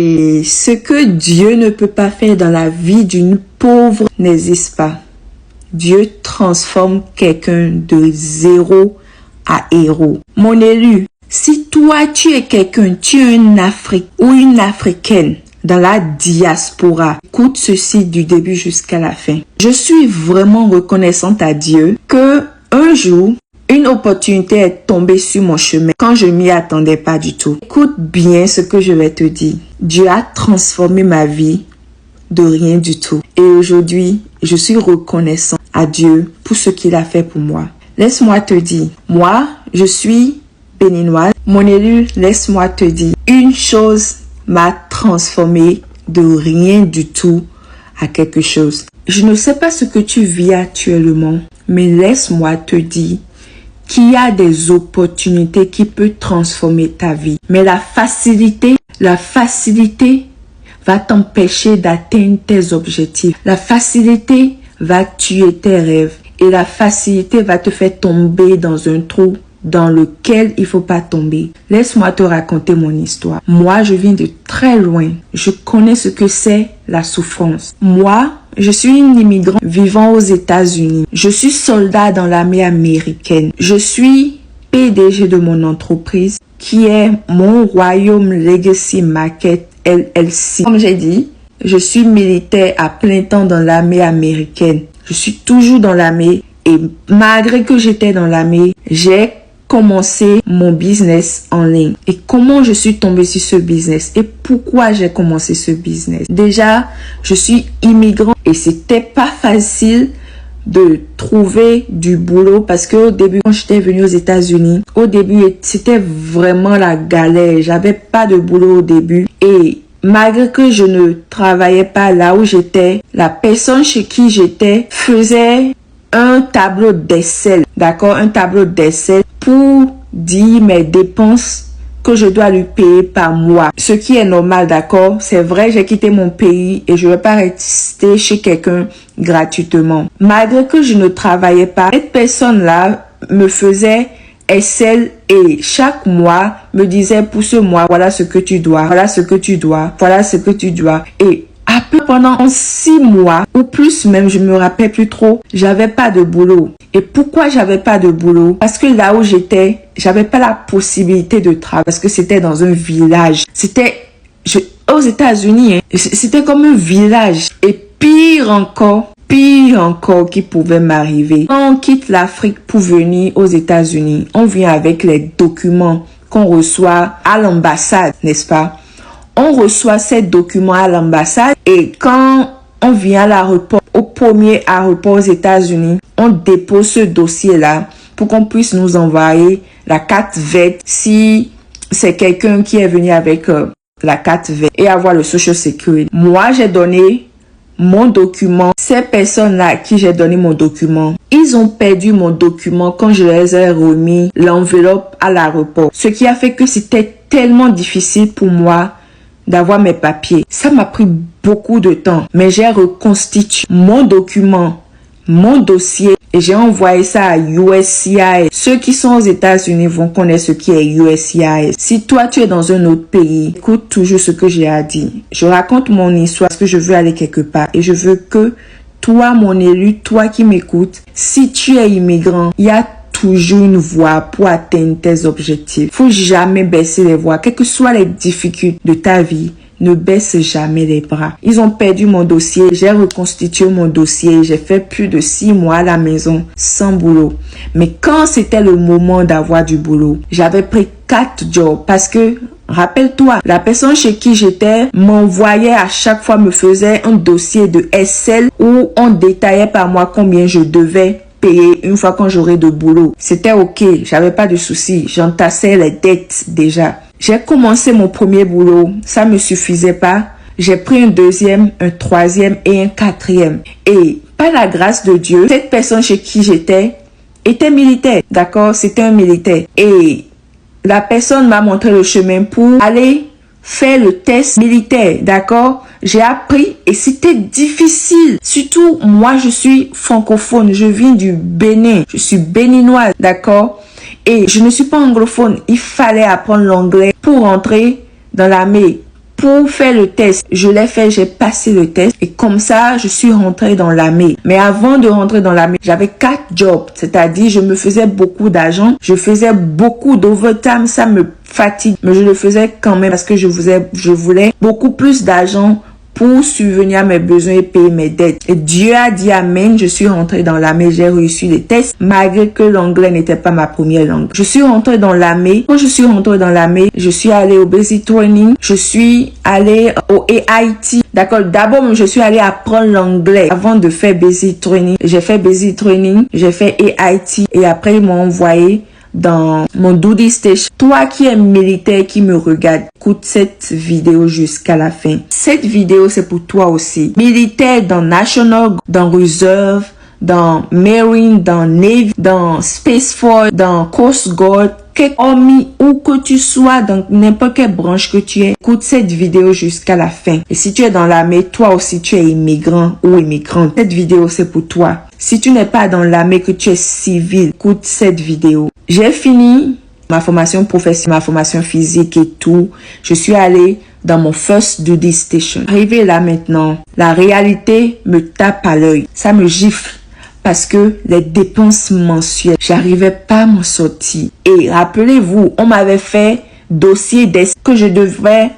Et ce que Dieu ne peut pas faire dans la vie d'une pauvre n'existe pas. Dieu transforme quelqu'un de zéro à héros. Mon élu, si toi tu es quelqu'un, tu es un Africain ou une Africaine dans la diaspora, écoute ceci du début jusqu'à la fin. Je suis vraiment reconnaissante à Dieu que un jour, une opportunité est tombée sur mon chemin quand je m'y attendais pas du tout. Écoute bien ce que je vais te dire. Dieu a transformé ma vie de rien du tout. Et aujourd'hui, je suis reconnaissant à Dieu pour ce qu'il a fait pour moi. Laisse-moi te dire, moi, je suis béninoise. Mon élu, laisse-moi te dire, une chose m'a transformé de rien du tout à quelque chose. Je ne sais pas ce que tu vis actuellement, mais laisse-moi te dire qu'il y a des opportunités qui peuvent transformer ta vie. Mais la facilité va t'empêcher d'atteindre tes objectifs. La facilité va tuer tes rêves. Et la facilité va te faire tomber dans un trou dans lequel il faut pas tomber. Laisse-moi te raconter mon histoire. Moi, je viens de très loin. Je connais ce que c'est la souffrance. Moi, je suis une immigrante vivant aux États-Unis. Je suis soldat dans l'armée américaine. Je suis PDG de mon entreprise qui est Mon Royaume Legacy Market LLC. Comme j'ai dit, je suis militaire à plein temps dans l'armée américaine. Je suis toujours dans l'armée et malgré que j'étais dans l'armée, j'ai commencé mon business en ligne. Et comment je suis tombée sur ce business et pourquoi j'ai commencé ce business? Déjà, je suis immigrant et c'était pas facile de trouver du boulot parce que au début, quand j'étais venue aux États-Unis, au début, c'était vraiment la galère. J'avais pas de boulot au début et malgré que je ne travaillais pas là où j'étais, la personne chez qui j'étais faisait un tableau d'Excel, d'accord, un tableau d'Excel pour dire mes dépenses que je dois lui payer par mois. Ce qui est normal, d'accord, c'est vrai, j'ai quitté mon pays et je ne vais pas rester chez quelqu'un gratuitement. Malgré que je ne travaillais pas, cette personne-là me faisait Excel et chaque mois me disait pour ce mois, voilà ce que tu dois, voilà ce que tu dois, voilà ce que tu dois. Et après, pendant 6 mois ou plus même, je me rappelle plus trop, j'avais pas de boulot. Et pourquoi j'avais pas de boulot? Parce que là où j'étais, j'avais pas la possibilité de travailler parce que c'était dans un village. C'était aux États-Unis, hein, c'était comme un village. Et pire encore qui pouvait m'arriver. Quand on quitte l'Afrique pour venir aux États-Unis, on vient avec les documents qu'on reçoit à l'ambassade, n'est-ce pas? On reçoit ces documents à l'ambassade et quand on vient à l'aéroport, au premier aéroport aux États-Unis, on dépose ce dossier-là pour qu'on puisse nous envoyer la carte verte si c'est quelqu'un qui est venu avec la carte verte et avoir le Social Security. Moi, j'ai donné mon document. Ces personnes-là à qui j'ai donné mon document, ils ont perdu mon document quand je les ai remis l'enveloppe à l'aéroport. Ce qui a fait que c'était tellement difficile pour moi d'avoir mes papiers. Ça m'a pris beaucoup de temps, mais j'ai reconstitué mon document, mon dossier et j'ai envoyé ça à USCIS. Ceux qui sont aux États-Unis vont connaître ce qui est USCIS. Si toi tu es dans un autre pays, écoute toujours ce que j'ai à dire. Je raconte mon histoire parce que je veux aller quelque part et je veux que toi, mon élu, toi qui m'écoutes, si tu es immigrant, il y a toujours une voie pour atteindre tes objectifs. Faut jamais baisser les voies. Quelles que soient les difficultés de ta vie, ne baisse jamais les bras. Ils ont perdu mon dossier. J'ai reconstitué mon dossier. J'ai fait plus de 6 mois à la maison sans boulot. Mais quand c'était le moment d'avoir du boulot, j'avais pris 4 jobs parce que rappelle-toi, la personne chez qui j'étais m'envoyait à chaque fois, me faisait un dossier de Excel où on détaillait par mois combien je devais payer une fois quand j'aurai de boulot. C'était ok, j'avais pas de soucis, j'entassais les dettes déjà. J'ai commencé mon premier boulot, ça me suffisait pas. J'ai pris un deuxième, un troisième et un quatrième. Et par la grâce de Dieu, cette personne chez qui j'étais était militaire, d'accord, c'était un militaire. Et la personne m'a montré le chemin pour aller faire le test militaire, d'accord? J'ai appris et c'était difficile. Surtout, moi, je suis francophone. Je viens du Bénin. Je suis béninoise, d'accord? Et je ne suis pas anglophone. Il fallait apprendre l'anglais pour rentrer dans l'armée. pour faire le test. Je l'ai fait, j'ai passé le test et comme ça, je suis rentrée dans l'armée. Mais avant de rentrer dans l'armée, j'avais 4 jobs, c'est-à-dire je me faisais beaucoup d'argent, je faisais beaucoup d'overtime, ça me fatigue, mais je le faisais quand même parce que je voulais beaucoup plus d'argent pour subvenir à mes besoins et payer mes dettes. Et Dieu a dit amen, je suis rentrée dans l'armée, j'ai réussi les tests, malgré que l'anglais n'était pas ma première langue. Je suis rentrée dans l'armée. Quand je suis rentrée dans l'armée, je suis allée au basic training, je suis allée au AIT. D'accord, d'abord, je suis allée apprendre l'anglais avant de faire basic training. J'ai fait basic training, j'ai fait AIT et après ils m'ont envoyé dans mon duty station. Toi qui es militaire, qui me regarde, écoute cette vidéo jusqu'à la fin. Cette vidéo, c'est pour toi aussi. Militaire dans National, dans Reserve, dans Marine, dans Navy, dans Space Force, dans Coast Guard, quel army, où que tu sois, dans n'importe quelle branche que tu es, écoute cette vidéo jusqu'à la fin. Et si tu es dans l'armée, toi aussi tu es immigrant ou immigrante, cette vidéo c'est pour toi. Si tu n'es pas dans l'armée, que tu es civil, écoute cette vidéo. J'ai fini ma formation professionnelle, ma formation physique et tout. Je suis allée dans mon first duty station. Arrivé là maintenant, la réalité me tape à l'œil. Ça me gifle. Parce que les dépenses mensuelles, j'arrivais pas à m'en sortir. Et rappelez-vous, on m'avait fait dossier d'essai que je devrais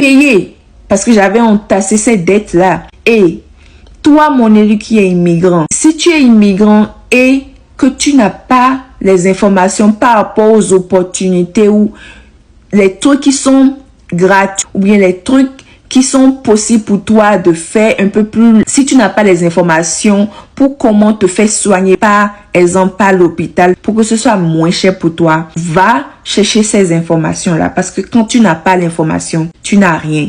payer. Parce que j'avais entassé ces dettes-là. Et toi, mon élu qui est immigrant, si tu es immigrant et que tu n'as pas les informations par rapport aux opportunités ou les trucs qui sont gratuits ou bien les trucs qui sont possibles pour toi de faire un peu plus, si tu n'as pas les informations pour comment te faire soigner par exemple par l'hôpital pour que ce soit moins cher pour toi, va chercher ces informations-là parce que quand tu n'as pas l'information, tu n'as rien.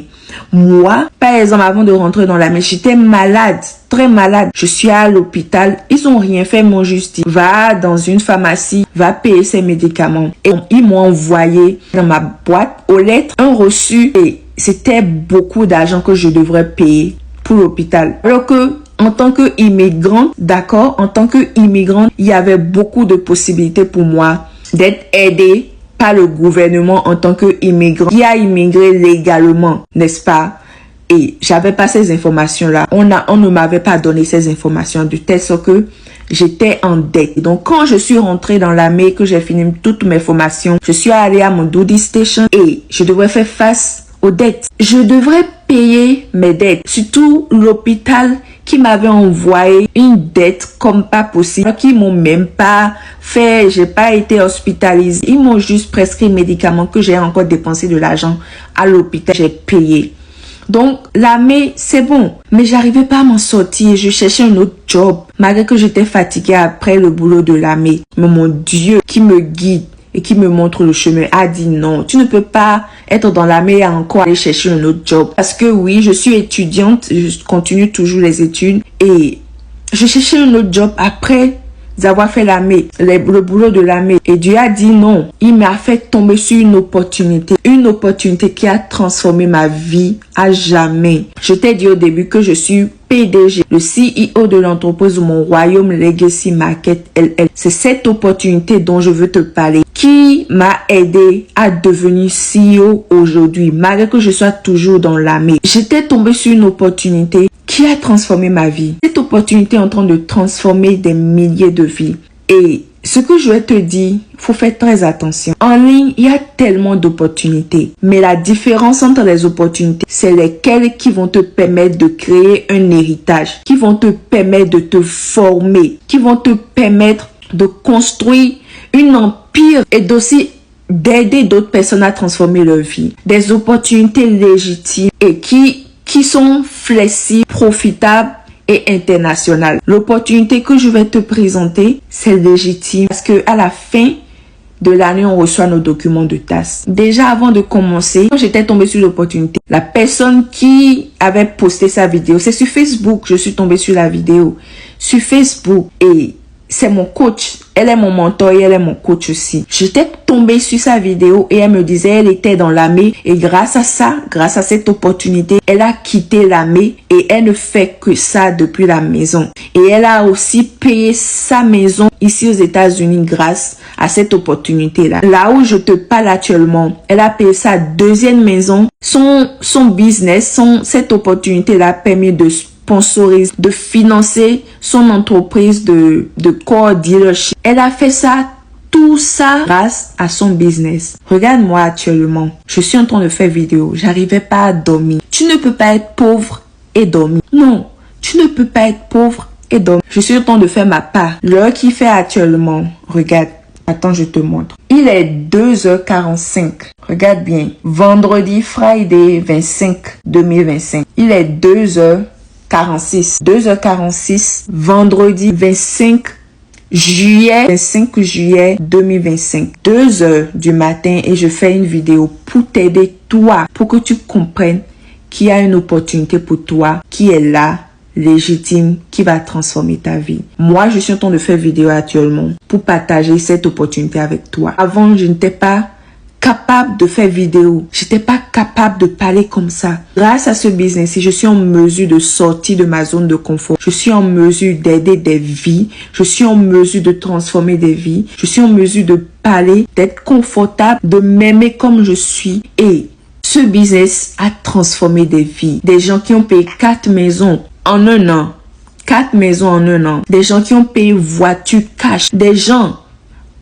Moi, par exemple, avant de rentrer dans l'armée, j'étais malade, très malade. Je suis à l'hôpital, ils ont rien fait, m'ont juste dit, va dans une pharmacie, va payer ses médicaments. Et ils m'ont envoyé dans ma boîte aux lettres un reçu et c'était beaucoup d'argent que je devrais payer pour l'hôpital. Alors que, en tant qu'immigrante, d'accord, en tant qu'immigrante, il y avait beaucoup de possibilités pour moi d'être aidée par le gouvernement en tant qu'immigrant qui a immigré légalement, n'est-ce pas? Et j'avais pas ces informations-là. On ne m'avait pas donné ces informations de telle sorte que j'étais en dette. Donc, quand je suis rentrée dans l'armée, que j'ai fini toutes mes formations, je suis allée à mon duty station et je devrais faire face aux dettes. Je devrais payer mes dettes. Surtout l'hôpital qui m'avait envoyé une dette comme pas possible. Qui m'ont même pas fait, j'ai pas été hospitalisée. Ils m'ont juste prescrit des médicaments que j'ai encore dépensé de l'argent à l'hôpital. J'ai payé. Donc, l'armée, c'est bon. Mais j'arrivais pas à m'en sortir. Je cherchais un autre job. Malgré que j'étais fatiguée après le boulot de l'armée. Mais mon Dieu qui me guide et qui me montre le chemin a dit non, tu ne peux pas être dans l'armée et encore aller chercher un autre job. Parce que oui, je suis étudiante, je continue toujours les études et je cherchais un autre job après avoir fait l'armée, le boulot de l'armée. Et Dieu a dit non. Il m'a fait tomber sur une opportunité qui a transformé ma vie à jamais. Je t'ai dit au début que je suis PDG, le CEO de l'entreprise Mon Royaume Legacy Market LL. C'est cette opportunité dont je veux te parler qui m'a aidé à devenir CEO aujourd'hui, malgré que je sois toujours dans l'armée. J'étais tombée sur une opportunité qui a transformé ma vie. Cette opportunité est en train de transformer des milliers de vies. Et ce que je vais te dire, il faut faire très attention. En ligne, il y a tellement d'opportunités. Mais la différence entre les opportunités, c'est lesquelles qui vont te permettre de créer un héritage, qui vont te permettre de te former, qui vont te permettre de construire un empire et d'aussi d'aider d'autres personnes à transformer leur vie. Des opportunités légitimes et qui sont flexibles, profitables et internationales. L'opportunité que je vais te présenter, c'est légitime parce que à la fin de l'année, on reçoit nos documents de TAS. Déjà avant de commencer, quand j'étais tombée sur l'opportunité, la personne qui avait posté sa vidéo, c'est sur Facebook, je suis tombée sur la vidéo, sur Facebook et c'est mon coach. Elle est mon mentor et elle est mon coach aussi. J'étais tombée sur sa vidéo et elle me disait elle était dans l'armée et grâce à ça, grâce à cette opportunité, elle a quitté l'armée et elle ne fait que ça depuis la maison. Et elle a aussi payé sa maison ici aux États-Unis grâce à cette opportunité-là. Là où je te parle actuellement, elle a payé sa deuxième maison. Son business, cette opportunité-là a permis de sponsoriser, de financer son entreprise de core dealership. Elle a fait ça, tout ça grâce à son business. Regarde-moi actuellement. Je suis en train de faire vidéo. J'arrivais pas à dormir. Tu ne peux pas être pauvre et dormir. Non, tu ne peux pas être pauvre et dormir. Je suis en train de faire ma part. L'heure qu'il fait actuellement, regarde. Attends, je te montre. Il est 2h45. Regarde bien. Vendredi, Friday 25 2025. Il est 2h46. 2h46. Vendredi 25 juillet 2025. 2h du matin et je fais une vidéo pour t'aider toi. Pour que tu comprennes qu'il y a une opportunité pour toi qui est là, légitime, qui va transformer ta vie. Moi, je suis en train de faire vidéo actuellement pour partager cette opportunité avec toi. Avant, je n'étais pas capable de faire vidéo. J'étais pas capable de parler comme ça. Grâce à ce business, je suis en mesure de sortir de ma zone de confort. Je suis en mesure d'aider des vies. Je suis en mesure de transformer des vies. Je suis en mesure de parler, d'être confortable, de m'aimer comme je suis. Et ce business a transformé des vies. Des gens qui ont payé 4 maisons en un an. 4 maisons en un an. Des gens qui ont payé voiture cash. Des gens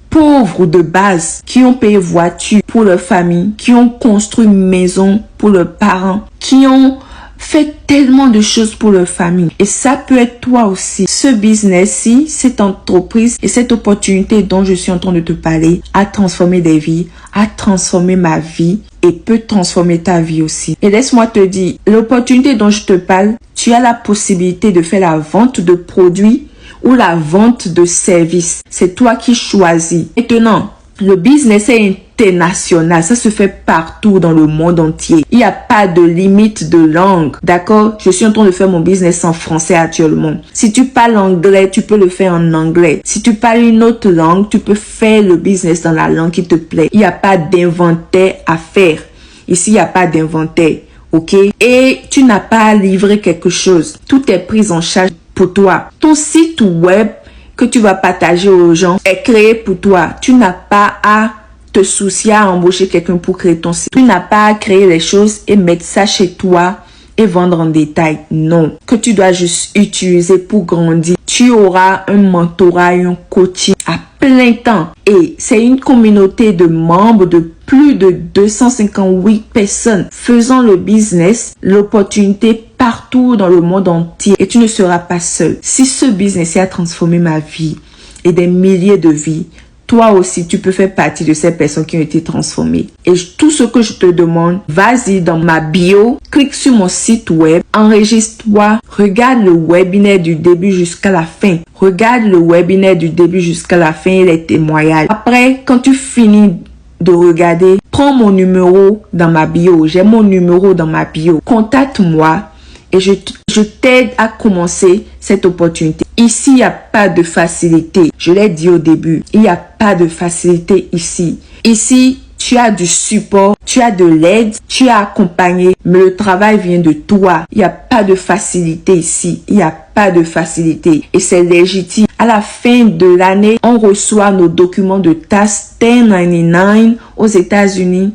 pauvres de base qui ont payé voiture pour leur famille, qui ont construit une maison pour leurs parents, qui ont fait tellement de choses pour leur famille. Et ça peut être toi aussi. Ce business-ci, cette entreprise et cette opportunité dont je suis en train de te parler a transformé des vies, a transformé ma vie et peut transformer ta vie aussi. Et laisse-moi te dire, l'opportunité dont je te parle, tu as la possibilité de faire la vente de produits ou la vente de services. C'est toi qui choisis. Maintenant, le business est international. Ça se fait partout dans le monde entier. Il n'y a pas de limite de langue. D'accord? Je suis en train de faire mon business en français actuellement. Si tu parles anglais, tu peux le faire en anglais. Si tu parles une autre langue, tu peux faire le business dans la langue qui te plaît. Il n'y a pas d'inventaire à faire. Ici, il n'y a pas d'inventaire. Ok? Et tu n'as pas à livrer quelque chose. Tout est pris en charge pour toi. Ton site web que tu vas partager aux gens est créé pour toi. Tu n'as pas à te soucier à embaucher quelqu'un pour créer ton site. Tu n'as pas à créer les choses et mettre ça chez toi et vendre en détail. Non. Que tu dois juste utiliser pour grandir. Tu auras un mentorat et un coaching à plein temps. Et c'est une communauté de membres de plus de 258 personnes faisant le business, l'opportunité partout dans le monde entier. Et tu ne seras pas seul. Si ce business a transformé ma vie et des milliers de vies, toi aussi, tu peux faire partie de ces personnes qui ont été transformées. Et tout ce que je te demande, vas-y dans ma bio, clique sur mon site web, enregistre-toi, regarde le webinaire du début jusqu'à la fin. Regarde le webinaire du début jusqu'à la fin et les témoignages. Après, quand tu finis de regarder, prends mon numéro dans ma bio. J'ai mon numéro dans ma bio. Contacte-moi et je t'aide à commencer cette opportunité. Ici, il n'y a pas de facilité. Je l'ai dit au début, il n'y a pas de facilité ici. Ici, tu as du support, tu as de l'aide, tu es accompagné, mais le travail vient de toi. Il n'y a pas de facilité ici. Il n'y a pas de facilité et c'est légitime. À la fin de l'année, on reçoit nos documents de taxes 1099 aux États-Unis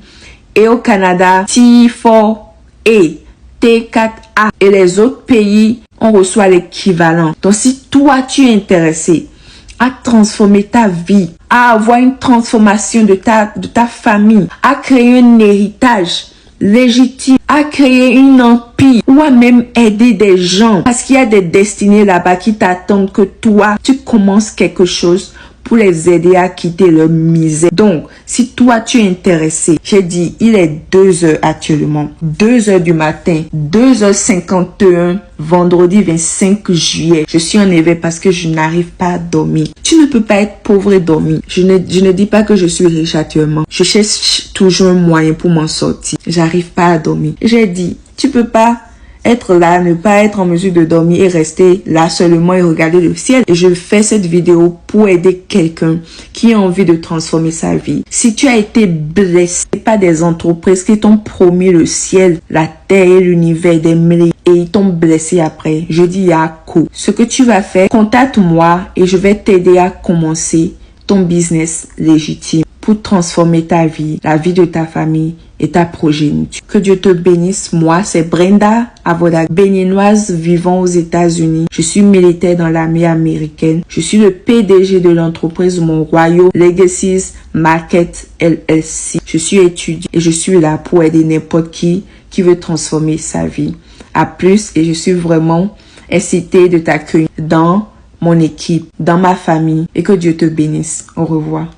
et au Canada, T4A, T4A et les autres pays, on reçoit l'équivalent. Donc, si toi, tu es intéressé à transformer ta vie, à avoir une transformation de ta famille, à créer un héritage légitime, à créer une empire ou à même aider des gens parce qu'il y a des destinées là-bas qui t'attendent que toi, tu commences quelque chose pour les aider à quitter leur misère. Donc, si toi, tu es intéressé, j'ai dit, il est 2h actuellement, 2h du matin, 2h51, vendredi 25 juillet. Je suis en éveil parce que je n'arrive pas à dormir. Tu ne peux pas être pauvre et dormir. Je ne dis pas que je suis riche actuellement. Je cherche toujours un moyen pour m'en sortir. J'arrive pas à dormir. J'ai dit, tu peux pas être là, ne pas être en mesure de dormir et rester là seulement et regarder le ciel. Et je fais cette vidéo pour aider quelqu'un qui a envie de transformer sa vie. Si tu as été blessé par des entreprises qui t'ont promis le ciel, la terre et l'univers, des milliers, et ils t'ont blessé après, je dis Yako. Ce que tu vas faire, contacte-moi et je vais t'aider à commencer ton business légitime pour transformer ta vie, la vie de ta famille et ta progéniture. Que Dieu te bénisse. Moi, c'est Brenda Avoda, béninoise vivant aux États-Unis. Je suis militaire dans l'armée américaine. Je suis le PDG de l'entreprise Mon Royaume Legacies Market LLC. Je suis étudiant et je suis là pour aider n'importe qui veut transformer sa vie. À plus, et je suis vraiment excitée de t'accueillir dans mon équipe, dans ma famille, et que Dieu te bénisse. Au revoir.